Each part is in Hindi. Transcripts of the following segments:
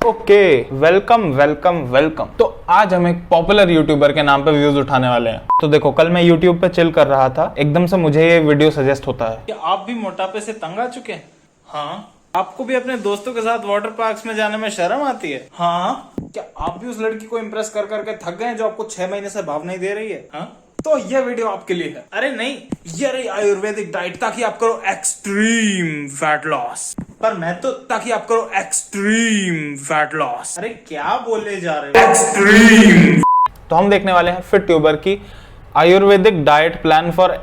Okay, welcome welcome welcome. तो आज हम एक पॉपुलर यूट्यूबर के नाम पे व्यूज उठाने वाले हैं। तो देखो, कल मैं यूट्यूब पे चिल कर रहा था, एकदम से मुझे ये वीडियो सजेस्ट होता है। क्या आप भी मोटापे से तंग आ चुके हैं? हाँ। आपको भी अपने दोस्तों के साथ वाटर पार्क्स में जाने में शर्म आती है? हाँ। क्या आप भी उस लड़की को इम्प्रेस कर करके थक गए जो आपको 6 महीने से भाव नहीं दे रही है? हाँ? तो यह वीडियो आपके लिए है। अरे नहीं, ये रही आयुर्वेदिक डाइट ताकि आप करो एक्सट्रीम फैट लॉस। पर मैं तो ताकि आप करो एक्सट्रीम फैट लॉस। अरे क्या बोले जा रहे हो? एक्सट्रीम। तो हम देखने वाले हैं फिट ट्यूबर की Ayurvedic diet plan for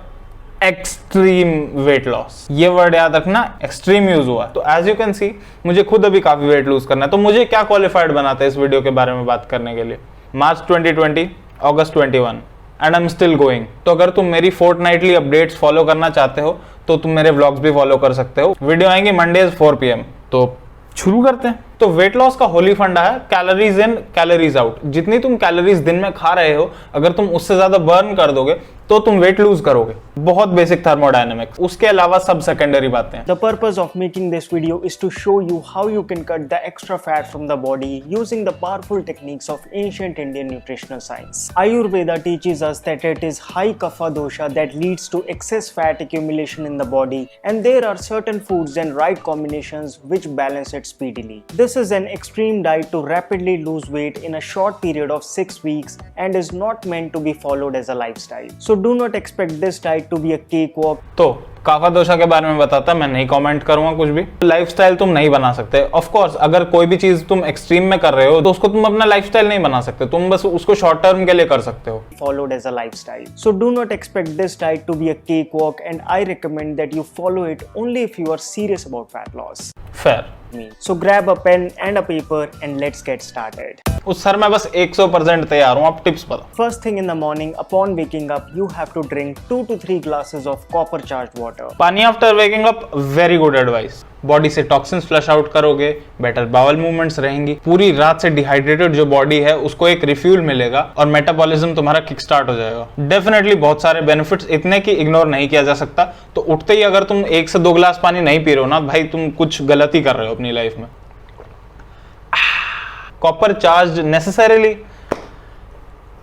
extreme weight loss. ये वर्ड याद रखना, एक्सट्रीम यूज हुआ है। तो एज यू कैन सी, मुझे खुद अभी काफी वेट लूज करना है। तो मुझे क्या क्वालिफाइड बनाता है इस वीडियो के बारे में बात करने के लिए? मार्च 2020, अगस्त 21 and I am still going. तो अगर तुम मेरी फोर्टनाइटली अपडेट्स फॉलो करना चाहते हो तो तुम मेरे व्लॉग्स भी फॉलो कर सकते हो। वीडियो आएंगे मंडेज 4 PM। तो शुरू करते हैं। तो वेट लॉस का होली फंडा है कैलोरीज इन कैलोरीज आउट। जितनी तुम कैलोरीज दिन में खा रहे हो, अगर तुम उससे ज्यादा बर्न कर दोगे तो तुम वेट लूज करोगे। बहुत बेसिक थर्मोडायनेमिक्स, उसके अलावा सब सेकेंडरी बातें हैं। The purpose of making this video is to show you how you can cut the extra fat from the body using the powerful techniques of ancient Indian nutritional science. Ayurveda teaches us that it is high kapha dosha that leads to excess fat accumulation in the body, and there are certain foods and right combinations which balance it speedily. This is an extreme diet to rapidly lose weight in a short period of 6 weeks and is not meant to be followed as a lifestyle. So do not expect this diet to be a cakewalk. तो काफा दोषा के बारे में बताता, मैं नहीं कमेंट करूंगा कुछ भी। लाइफस्टाइल तुम नहीं बना सकते। ऑफ कोर्स, अगर कोई भी चीज तुम एक्सट्रीम में कर रहे हो तो उसको तुम अपना लाइफस्टाइल नहीं बना सकते, तुम बस उसको शॉर्ट टर्म के लिए कर सकते हो। Followed as a lifestyle. So do not expect this diet to be a cakewalk, and I recommend that you follow it only if you are serious about fat loss. Fair. So grab a pen and a paper and let's get started. उस सर मैं बस 100% तैयार हूँ, आप टिप्स बताओ। First thing in the morning, upon waking up, you have to drink 2 to 3 glasses of copper charged water. पानी after waking up, very good advice. Body से टॉक्सिन्स फ्लश आउट करोगे, बेटर बाउल मूवमेंट्स रहेंगी, पूरी रात से डिहाइड्रेटेड जो बॉडी है उसको एक रिफ्यूल मिलेगा और मेटाबॉलिज्म तुम्हारा किक स्टार्ट हो जाएगा। डेफिनेटली बहुत सारे बेनिफिट्स, इतने की इग्नोर नहीं किया जा सकता। तो उठते ही अगर तुम 1 से 2 ग्लास पानी नहीं पी रहे हो ना भाई, तुम कुछ गलती कर रहे हो अपनी लाइफ में। Copper charge necessarily,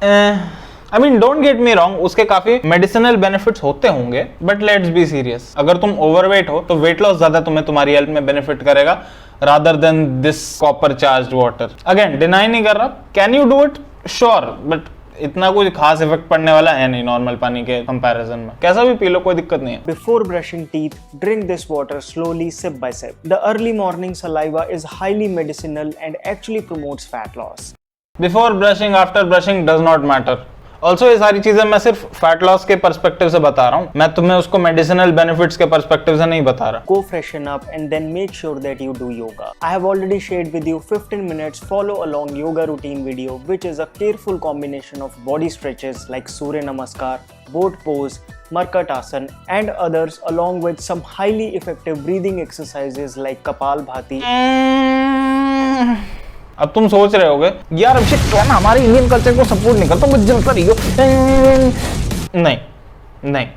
I mean don't get me wrong, उसके काफी मेडिसिनल बेनिफिट्स होते होंगे, बट लेट्स बी सीरियस। अगर तुम ओवरवेट हो तो वेट लॉस ज्यादा तुम्हें तुम्हारी हेल्थ में बेनिफिट करेगा rather than this copper charged water. Again deny नहीं कर रहा, can you do it? Sure, but इतना कुछ खास इफेक्ट पड़ने वाला है नहीं नॉर्मल पानी के कंपैरिजन में। कैसा भी पी लो, कोई दिक्कत नहीं है। Before brushing teeth, drink this water slowly, sip by sip. The early morning saliva is highly medicinal and actually promotes fat loss. Before brushing, after brushing does not matter. Also ये सारी चीजें मैं सिर्फ फैट लॉस के पर्सपेक्टिव से बता रहा हूँ, मैं तुम्हें उसको मेडिसिनल बेनिफिट्स के पर्सपेक्टिव से नहीं बता रहा। Go freshen up and then make sure that you do yoga. I have already shared with you 15 minutes follow along yoga routine video, which is a careful combination of body stretches like Surya Namaskar, boat pose, Markatasana and others, along with some highly effective breathing exercises like Kapalbhati. अब तुम सोच रहे होगे यार अभिषेक क्या ना हमारे इंडियन कल्चर को सपोर्ट नहीं करता, मुझे जलता रही हो। नहीं नहीं,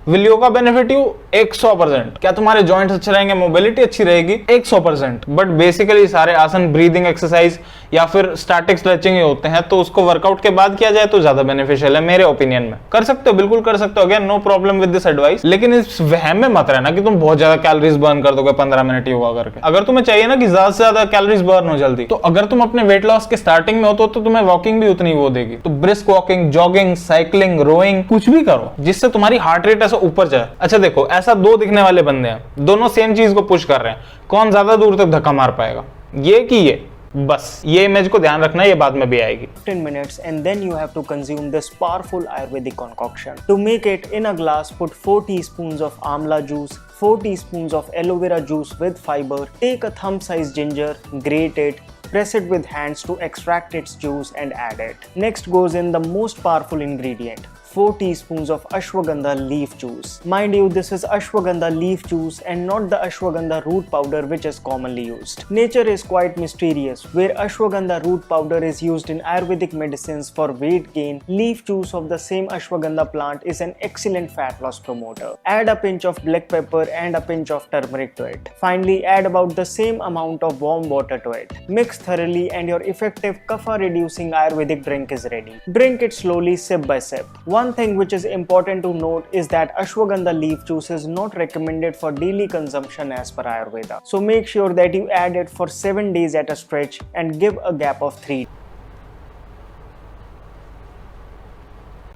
विल योगा बेनिफिट यू 100%। क्या तुम्हारे जॉइंट्स अच्छे रहेंगे, मोबिलिटी अच्छी रहेगी? 100%। बट बेसिकली सारे आसन ब्रीदिंग एक्सरसाइज या फिर स्टैटिक स्ट्रेचिंग ही होते हैं, तो उसको वर्कआउट के बाद किया जाए तो ज्यादा बेनिफिशियल है मेरे ओपिनियन में। कर सकते हो, बिल्कुल कर सकते हो, again no problem with this advice. लेकिन इस वहम में मत रहना कि तुम बहुत ज्यादा कैलोरीज बर्न कर दोगे 15 मिनट योगा करके। अगर तुम्हें चाहिए ना कि ज्यादा से ज्यादा कैलोरीज बर्न हो जल्दी, तो अगर तुम अपने वेट लॉस के स्टार्टिंग में हो तो तुम्हें वॉकिंग भी उतनी वो देगी। तो brisk walking, jogging, cycling, rowing, कुछ भी करो जिससे तुम्हारी हार्ट रेट ऐसा ऊपर जाए। अच्छा देखो, ऐसा 2 दिखने वाले बंदे हैं, दोनों सेम चीज को पुश कर रहे हैं, कौन ज्यादा दूर तक धक्का मार पाएगा? ये कि ये? बस ये इमेज को ध्यान रखना, ये बाद में भी आएगी। 15 minutes and then you have to consume this powerful Ayurvedic concoction. To make it in a glass, put 4 teaspoons of amla juice, 4 teaspoons of aloe vera juice with fiber. Take a thumb-sized ginger, grate it, press it with hands to extract its juice and add it. Next goes in the most powerful ingredient, 4 teaspoons of ashwagandha leaf juice. Mind you, this is ashwagandha leaf juice and not the ashwagandha root powder which is commonly used. Nature is quite mysterious. Where ashwagandha root powder is used in Ayurvedic medicines for weight gain, leaf juice of the same ashwagandha plant is an excellent fat loss promoter. Add a pinch of black pepper and a pinch of turmeric to it. Finally, add about the same amount of warm water to it. Mix thoroughly and your effective kapha reducing Ayurvedic drink is ready. Drink it slowly, sip by sip. One thing which is important to note is that ashwagandha leaf juice is not recommended for daily consumption as per Ayurveda. So make sure that you add it for 7 days at a stretch and give a gap of 3.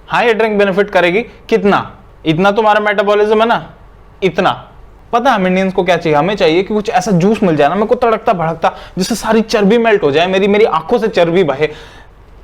हाँ, ये ड्रिंक बेनिफिट करेगी कितना? इतना तुम्हारा मेटाबॉलिज्म है ना, इतना। पता है हम इंडियंस को क्या चाहिए? हमें चाहिए कि कुछ ऐसा जूस मिल जाए ना, मेरे को तड़कता भड़कता, जिससे सारी चर्बी मेल्ट हो जाए, मेरी आंखों से चर्बी बहे।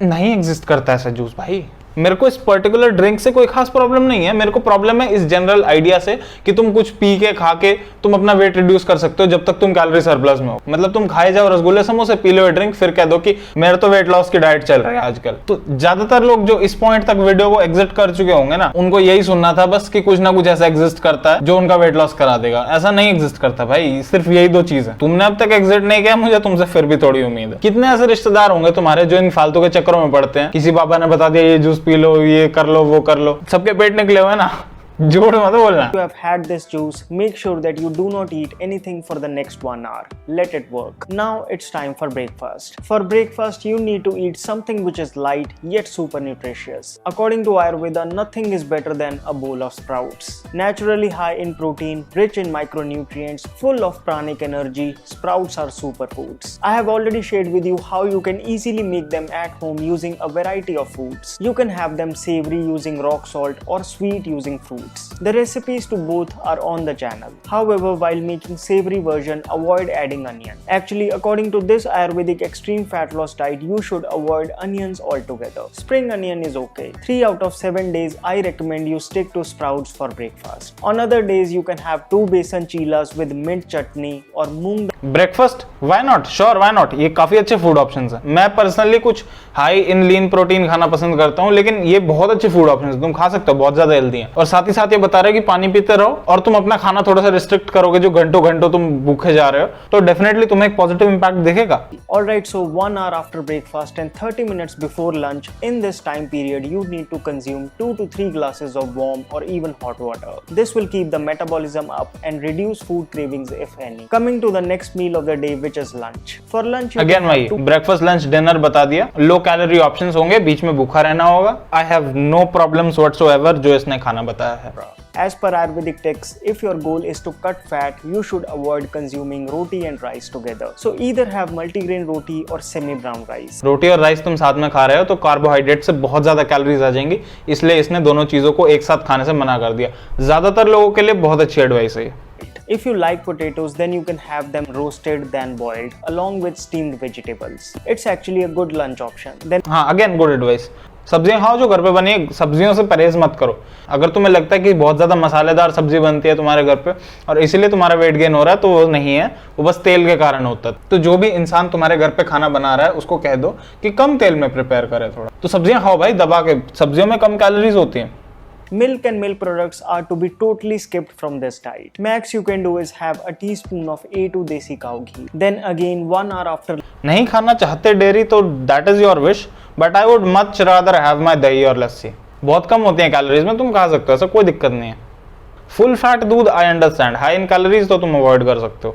नहीं एग्जिस्ट करता ऐसा जूस भाई। मेरे को इस पर्टिकुलर ड्रिंक से कोई खास प्रॉब्लम नहीं है, मेरे को प्रॉब्लम है इस जनरल आइडिया से कि तुम कुछ पी के खा के तुम अपना वेट रिड्यूस कर सकते हो जब तक तुम कैलोरी सरप्लस में हो। मतलब तुम खाए जाओ रसगुल्ले समोसे, पी लो ड्रिंक, फिर कह दो कि मेरा तो वेट लॉस की डाइट चल रही है आजकल। तो ज्यादातर लोग जो इस पॉइंट तक वीडियो को एग्जिट कर चुके होंगे ना, उनको यही सुनना था बस कि कुछ ना कुछ ऐसा एग्जिस्ट करता है जो उनका वेट लॉस करा देगा। ऐसा नहीं एग्जिस्ट करता भाई, सिर्फ यही 2 चीज है। तुमने अब तक एग्जिट नहीं किया, मुझे तुमसे फिर भी थोड़ी उम्मीद है। कितने ऐसे रिश्तेदार होंगे तुम्हारे जो इन फालतू के चक्करों में पड़ते हैं, किसी बाबा ने बता दिया ये जूस पी लो, ये कर लो, वो कर लो, सबके पेट निकले हुए ना। झूठ मत बोलना। You have had this juice, make sure that you do not eat anything for the next 1 hour. Let it work. Now it's time for breakfast. For breakfast, you need to eat something which is light yet super nutritious. According to Ayurveda, nothing is better than a bowl of sprouts. Naturally high in protein, rich in micronutrients, full of pranic energy, sprouts are superfoods. I have already shared with you how you can easily make them at home using a variety of foods. You can have them savory using rock salt or sweet using fruit. The recipes to both are on the channel. However, while making savory version, avoid adding onion. Actually, according to this Ayurvedic extreme fat loss diet, you should avoid onions altogether. Spring onion is okay. 3 out of 7 days, I recommend you stick to sprouts for breakfast. On other days, you can have 2 besan chilas with mint chutney or moong dal. Breakfast why not, sure why not, ये काफी अच्छे फूड ऑप्शंस हैं। मैं पर्सनली कुछ हाई इन लीन प्रोटीन खाना पसंद करता हूँ, लेकिन ये बहुत अच्छे फूड ऑप्शंस तुम खा सकते हो, बहुत ज्यादा हेल्दी हैं। और साथ ही साथ ये बता रहे हैं कि पानी पीते रहो और तुम अपना खाना थोड़ा सा रिस्ट्रिक्ट करोगे, जो घंटों घंटों तुम भूखे जा रहे हो, तो डेफिनेटली तुम्हें एक पॉजिटिव इंपैक्ट दिखेगा। Alright, so 1 hour after breakfast and 30 minutes before lunch, in this time period, you need to consume 2 to 3 glasses of warm or even hot water. This will keep the metabolism up and reduce food cravings if any. Coming to the next meal of the day, which is lunch. For lunch, you again can वही have 2 ब्रेकफास्ट लंच डिनर बता दिया, लो कैलोरी ऑप्शंस होंगे, बीच में भूखा रहना होगा। I have no problems whatsoever जो इसने खाना बताया है। As per Ayurvedic texts, if your goal is to cut fat, you should avoid consuming roti and rice together. So either have multigrain roti or semi-brown rice. रोटी और राइस तुम साथ में खा रहे हो तो कार्बोहाइड्रेट से बहुत ज्यादा कैलोरीज आ जाएंगी, इसलिए इसने दोनों चीजों को एक साथ खाने से मना कर दिया। ज्यादातर लोगों के लिए बहुत अच्छी एडवाइस है। If you like potatoes, then you can have them roasted than boiled along with steamed vegetables. It's actually a good lunch option. Then हाँ, अगेन गुड एडवाइस। सब्जियां खाओ जो घर पे बनी है, सब्जियों से परहेज मत करो। अगर तुम्हें लगता है कि बहुत ज्यादा मसालेदार सब्जी बनती है तुम्हारे घर पे और इसीलिए तुम्हारा वेट गेन हो रहा है, तो वो नहीं है, वो बस तेल के कारण होता है। तो जो भी इंसान तुम्हारे घर पे खाना बना रहा है उसको कह दो कि कम तेल में प्रिपेयर करे थोड़ा। तो सब्जियां खाओ भाई दबा के, सब्जियों में कम कैलोरीज होती हैं। milk and milk products are to be totally skipped from this diet. Max you can do is have a teaspoon of A2 desi cow ghee. Then again 1 hour after नहीं खाना चाहते डेयरी तो that is your wish, but I would much rather have my दही और लस्सी। बहुत कम होती है कैलोरीज में, तुम खा सकते हो, ऐसा कोई दिक्कत नहीं है। फुल फैट दूध I understand, high in calories तो तुम अवॉइड कर सकते हो।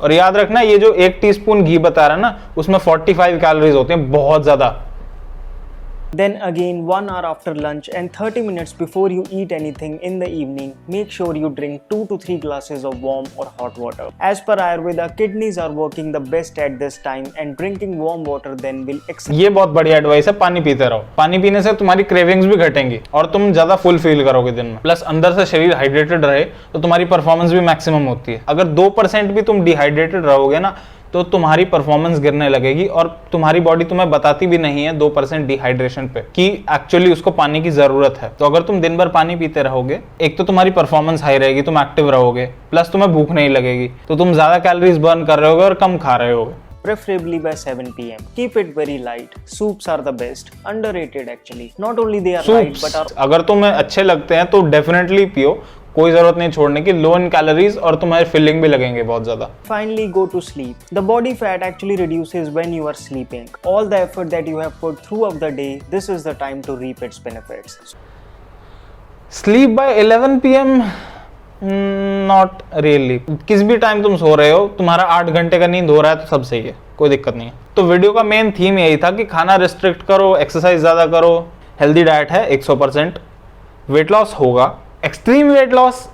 और याद रखना ये जो 1 टीस्पून घी बता रहा है ना, उसमें 45 कैलोरीज होती हैं, बहुत ज्यादा। Then again 1 hour after lunch and 30 minutes before you eat anything in the evening, make sure you drink 2 to 3 glasses of warm or hot water. As per Ayurveda, kidneys are working the best at this time and drinking warm water then will ये बहुत बढ़िया एडवाइस है, पानी पीते रहो। पानी पीने से तुम्हारी क्रेविंग्स भी घटेंगी और तुम ज्यादा फुल फील करोगे दिन में। प्लस अंदर से शरीर हाइड्रेटेड रहे तो तुम्हारी परफॉर्मेंस भी मैक्सिमम होती है। अगर 2% भी तुम डिहाइड्रेटेड रहोगे ना तो तुम्हारी परफॉर्मेंस गिरने लगेगी और तुम्हारी बॉडी तुम्हें बताती भी नहीं है 2% डिहाइड्रेशन पे कि एक्चुअली उसको पानी की जरूरत है। तो अगर तुम दिन भर पानी पीते रहोगे, एक तो तुम्हारी परफॉर्मेंस हाई रहेगी, तुम एक्टिव रहोगे, प्लस तुम्हें भूख नहीं लगेगी, तो तुम ज्यादा कैलोरीज बर्न कर रहे होगे और कम खा रहे होगे। preferably by 7 p.m. Keep it very light. Soups are the best. Underrated actually. Not only they are light but are अगर तुम्हें अच्छे लगते हैं तो डेफिनेटली पियो, कोई जरूरत नहीं छोड़ने की, लो इन कैलोरीज और तुम्हारे फिलिंग भी लगेंगे बहुत ज्यादा। Finally, go to sleep. The body fat actually reduces when you are sleeping. All the effort that you have put throughout the day, this is the time to reap its benefits. Sleep by 11 PM, not really. किस भी टाइम तुम सो रहे हो, तुम्हारा 8 घंटे का नींद हो रहा है तो सब सही है, कोई दिक्कत नहीं है। तो वीडियो का मेन थीम यही था कि खाना रिस्ट्रिक्ट करो, एक्सरसाइज ज्यादा करो, हेल्दी डाइट है 100%, वेट लॉस होगा। एक्सट्रीम वेट लॉस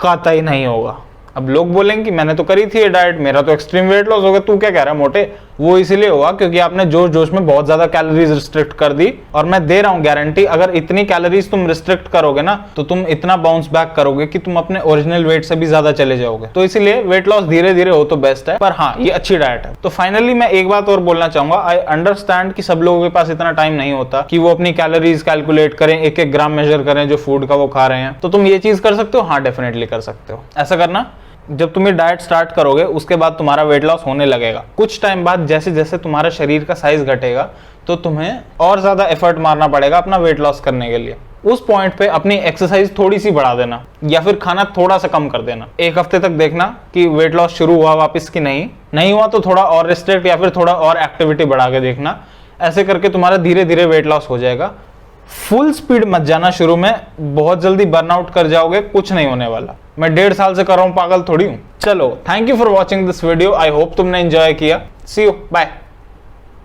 कतई नहीं होगा। अब लोग बोलेंगे कि मैंने तो करी थी ये डाइट, मेरा तो एक्सट्रीम वेट लॉस हो गया, तू क्या कह रहा है मोटे? वो इसीलिए होगा क्योंकि आपने जोश जोश में बहुत ज्यादा कैलोरीज रिस्ट्रिक्ट कर दी। और मैं दे रहा हूं गारंटी, अगर इतनी कैलोरीज तुम रिस्ट्रिक्ट करोगे ना तो तुम इतना बाउंस बैक करोगे कि तुम अपने ओरिजिनल वेट से भी ज्यादा चले जाओगे। तो इसीलिए वेट लॉस धीरे धीरे हो तो बेस्ट है, पर हाँ ये अच्छी डाइट है। तो फाइनली मैं एक बात और बोलना चाहूंगा, आई अंडरस्टैंड कि सब लोगों के पास इतना टाइम नहीं होता कि वो अपनी कैलोरीज कैलकुलेट करें, एक एक ग्राम मेजर करें जो फूड का वो खा रहे हैं। तो तुम ये चीज कर सकते हो, हाँ डेफिनेटली कर सकते हो। ऐसा करना, जब तुम ये डाइट स्टार्ट करोगे उसके बाद तुम्हारा वेट लॉस होने लगेगा। कुछ टाइम बाद जैसे जैसे तुम्हारा शरीर का साइज घटेगा तो तुम्हें और ज्यादा एफर्ट मारना पड़ेगा अपना वेट लॉस करने के लिए। उस पॉइंट पे अपनी एक्सरसाइज थोड़ी सी बढ़ा देना या फिर खाना थोड़ा सा कम कर देना। एक हफ्ते तक देखना कि वेट लॉस शुरू हुआ वापस कि नहीं हुआ तो थोड़ा और रिस्ट्रिक्ट या फिर थोड़ा और एक्टिविटी बढ़ा के देखना। ऐसे करके तुम्हारा धीरे धीरे वेट लॉस हो जाएगा। फुल स्पीड मत जाना शुरू में, बहुत जल्दी बर्नआउट कर जाओगे, कुछ नहीं होने वाला। मैं 1.5 साल से कर रहा हूं, पागल थोड़ी हूं। चलो, thank you for watching this video. I hope तुमने एंजॉय किया। सी यू, बाय।